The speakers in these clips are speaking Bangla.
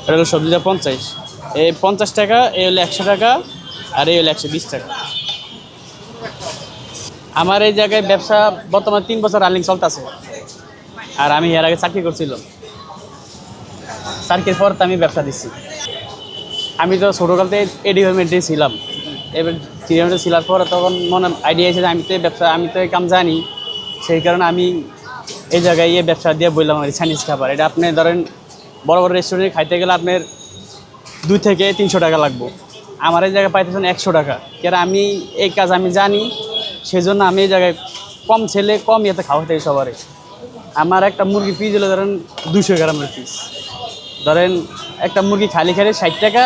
এটা হলো সবজিটা 50, এই 50 টাকা, এই হলো 100 টাকা, আর এই হলো 120 টাকা। আমার এই জায়গায় ব্যবসা বর্তমানে 3 বছর রানিং চলতেছে। আর আমি এর আগে চাকরি করছিলাম, চাকরির পর তো আমি ব্যবসা দিচ্ছি। আমি তো ছোটোকাল থেকে এই ডিপার্টমেন্টে ছিলাম। এবার ডিপার্টমেন্টে ছিলার পরে তখন মনে আইডিয়া এসেছে আমি তো এই ব্যবসা, আমি তো এই কাম জানি। সেই কারণে আমি এই জায়গায় এই ব্যবসা দিয়ে বললাম আর চাইনিজ খাবার। এটা আপনি ধরেন বড় বড় রেস্টুরেন্টে খাইতে গেলে আপনার 2 থেকে 300 টাকা লাগবে। আমার এই জায়গায় পাইতেছেন 100 টাকা। কেন আমি এই কাজ আমি জানি, সেই জন্য আমি এই জায়গায় কম ছেলে কম ইয়েতে খাওয়াতে সবারই। আমার একটা মুরগি পিস হলো ধরেন 200 গ্রামের পিস। ধরেন একটা মুরগি খালি খাইলে 60 টাকা,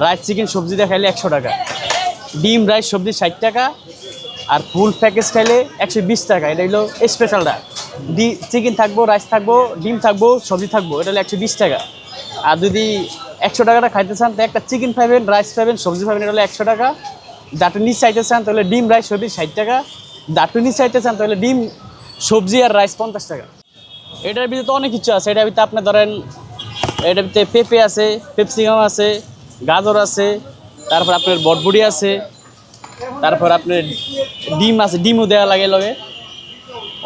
রাইস চিকেন সবজি দিয়ে খাইলে 100 টাকা, ডিম রাইস সবজি 60 টাকা, আর ফুল প্যাকেজ খাইলে 120 টাকা। এটা হলো স্পেশালটা, চিকেন থাকবো, রাইস থাকবো, ডিম থাকবো, সবজি থাকবো, এটা হলো 120 টাকা। আর যদি 100 টাকাটা খাইতে চান তো একটা চিকেন পাবেন, রাইস পাবেন, সবজি পাবেন, এটা হলো 100 টাকা। দাঁটু নিচ চাইতে চান তাহলে ডিম রাইস সবজি 60 টাকা, দাঁটু নিচ চাইতে চান তাহলে ডিম সবজি আর রাইস 50 টাকা। এটার ভিতরে তো অনেক কিছু আছে। এটার ভিতরে আপনি ধরেন এটার ভিতরে পেঁপে আছে, পেপসিকাম আছে, গাজর আছে, তারপর আপনার বটবুড়ি আছে, তারপর আপনার ডিম আছে, ডিমও দেওয়া লাগে লগে।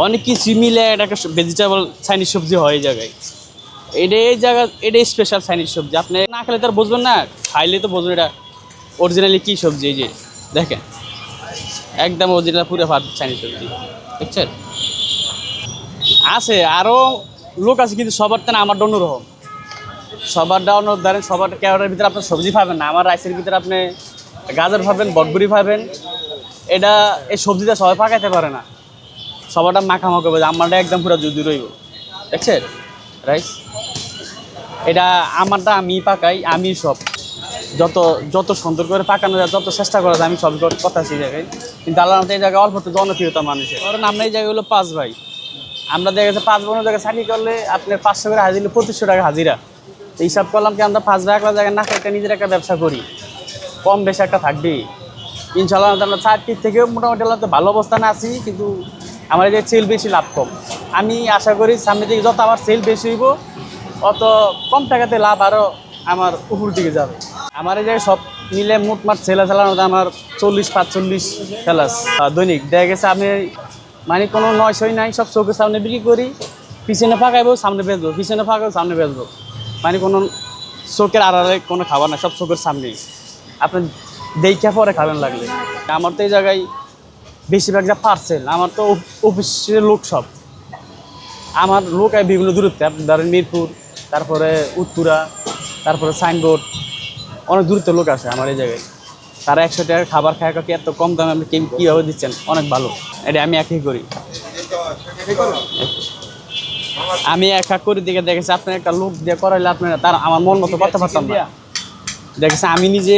অনেক কিছু মিলে এটা একটা ভেজিটেবল চাইনিজ সবজি হয় এই জায়গায়। এটা এই জায়গা, এটা স্পেশাল চাইনিজ সবজি। আপনি না খেলে তো আর বুঝবেন না, খাইলে তো বুঝবেন এটা অরিজিনালি কী সবজি। এই যে দেখেন একদম অরিজিনাল পুরো ভাত চাইনিজ সবজি, দেখছেন। আছে আরও লোক আছে, কিন্তু সবার তো না আমার অন্যরকম। সবার ডাউন ধরেন সবার ক্যারেটের ভিতরে আপনার সবজি পাবেন না, আমার রাইসের ভিতরে আপনি গাজর পাবেন, বটবুড়ি পাবেন। এটা এই সবজিটা সবাই পাকাইতে পারে না, সবারটা মাখামাখি হবে। আমারটা একদম পুরো জুদি রইব, দেখছেন রাইস। এটা আমারটা আমি পাকাই, আমি সব যত যত সুন্দর করে পাকানো যায়, যত চেষ্টা করা যায়, আমি সব কথা সেই জায়গায়। কিন্তু আল্লাহর মতো এই জায়গায় অল্প তো জনপ্রিয়তা মানুষের। কারণ আমরা এই জায়গায় হলো 5 ভাই, আমরা দেখা গেছে 5 বোনের জায়গায় চাকরি করলে আপনার 500 করে হাজিরা, 2500 টাকা হাজিরা। হিসাব করলাম কি আমরা 5 ভাই একলা জায়গায় না একটা নিজের একটা ব্যবসা করি, কম বেশি একটা থাকবেই ইনশাল্লাহ। আমরা 4টির থেকেও মোটামুটি তো ভালো অবস্থানে আছি, কিন্তু আমার এই যে সেল বেশি, লাভ কম। আমি আশা করি সামনের দিকে যত আমার সেল বেশি হইব, অত কম টাকাতে লাভ আরও আমার উপর দিকে যাবে। আমার এই জায়গায় সব মিলে মোটমাট সেলা চালানো আমার 40-45 সেলাস দৈনিক। দেখা গেছে আমি মানে কোনো 900 নাই, সব চোখের সামনে বিক্রি করি। পিছনে ফাঁকাইবো, সামনে বেচবো, পিছনে ফাঁকাবো, সামনে বেচবো। মানে কোনো চোখের আড়ালে কোনো খাবার না, সব চোখের সামনেই। আপনি দেখা পরে খাবেন লাগলে। আমার তো এই জায়গায় বেশিরভাগ যা পার্সেল, আমার তো অফিসের লোক সব আমার লোক বিভিন্ন দূরত্বে। আপনি ধরেন মিরপুর, তারপরে উত্তরা, তারপরে সাইনবোর্ড, অনেক দূরত্বের লোক আসে আমার এই জায়গায়। তারা 100 টাকার খাবার খায়, কি এত কম দামে আপনি কীভাবে দিচ্ছেন, অনেক ভালো। এটা আমি একই করি, আমি একা করি দিকে দেখেছি। আপনার একটা লোক দিয়ে করাইলে আপনার তার আমার মন মতো করতে পারতাম না। দেখেছি আমি নিজে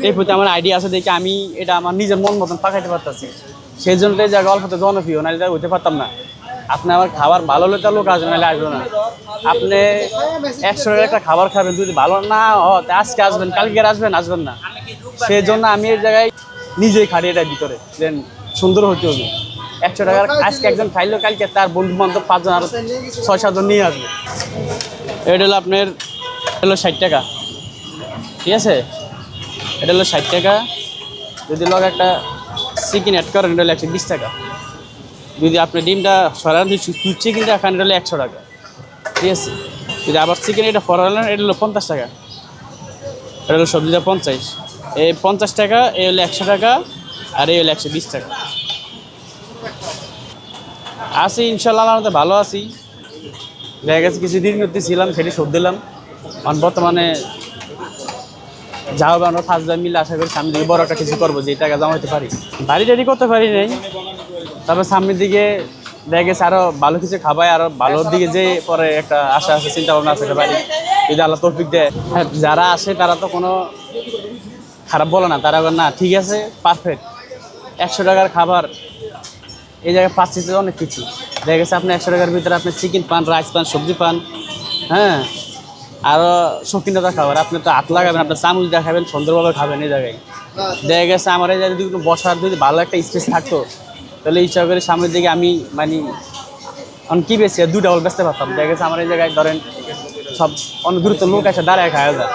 এই প্রতি আমার আইডিয়া আছে দেখে আমি এটা আমার নিজের মন মতন পাকাইতে পারতেছি। সেই জন্য এই জায়গায় অল্পতে জনপ্রিয়, নাহলে এটা হইতে পারতাম না। আপনি আমার খাবার ভালো হলে তো লোক আসবে, নাহলে আসবে না। আপনি 100 টাকার একটা খাবার খাবেন, যদি ভালো না হয় আজকে আসবেন, কালকে আসবেন, আসবেন না। সেই জন্য আমি এই জায়গায় নিজেই খাটি এটার ভিতরে, দেন সুন্দর হতে হবে। 100 টাকার আজকে একজন খাইলেও কালকে তার বন্ধু বান্ধব 5 জন আরো 6-7 জন নিয়ে আসবে। এটা হলো আপনার হলো 60 টাকা, ঠিক আছে। এটা হলো 60 টাকা। যদি লগে একটা চিকেন অ্যাড করেন এটা হলো 120 টাকা। যদি আপনি ডিমটা সরান, চিকেনটা খান এটা হলো 100 টাকা, ঠিক আছে। যদি আবার চিকেন এটা ফরালেন এটা হলো 50 টাকা। এটা হলো সবজিটা 50, এই 50 টাকা, এই হলো 100 টাকা, আর এই হলো 120 টাকা। আছি ইনশাল্লাহ, আমাদের ভালো আছি। দেখা গেছে কিছু দিন ছিলাম, সেটি শোধ দিলাম। কারণ বর্তমানে যা হবে আমরা 5 জন মিলে আশা করি সামনের দিকে বড় একটা কিছু করবো, যে টাকা জমাইতে পারি। বাড়ি টাড়ি করতে পারি নাই, তারপর সামনের দিকে দেখা গেছে আরও ভালো কিছু খাবাই, আরও ভালোর দিকে যে পরে একটা আশা আছে, চিন্তা ভাবনা আছে বাড়ি, যদি আল্লাহ তৌফিক দেয়। হ্যাঁ, যারা আসে তারা তো কোনো খারাপ বলে না, তারা না ঠিক আছে পারফেক্ট। 100 টাকার খাবার এই জায়গায় পাচ্ছি তো অনেক কিছু। দেখা গেছে আপনি 100 টাকার ভিতরে আপনি চিকেন পান, রাইস পান, সবজি পান, হ্যাঁ, আরও শৌখিনতা খাবার। আপনি তো হাত লাগাবেন, আপনার চামচ দিয়ে খাবেন, সুন্দরভাবে খাবেন। এই জায়গায় দেখা গেছে আমার এই জায়গায় যদি বসার যদি ভালো একটা স্পেস থাকতো, তাহলে ইচ্ছা করে সামনের দিকে আমি মানে কী বেশি 2 ডাবল বেচতে পারতাম। দেখা গেছে আমার এই জায়গায় ধরেন সব অনেক দূরত্ব লোক এসে দাঁড়ায় খাওয়া যায়,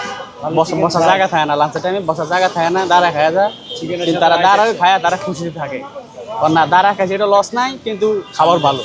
বসার জায়গা থাকে না, লাঞ্চের টাইমে বসার জায়গা থাকে না, দাঁড়ায় খাওয়া যায়, কিন্তু তারা দাঁড়ায় খায়, তারা খুশি থাকে। না দাঁড়া খাইছে এটা লস নাই, কিন্তু খাবার ভালো।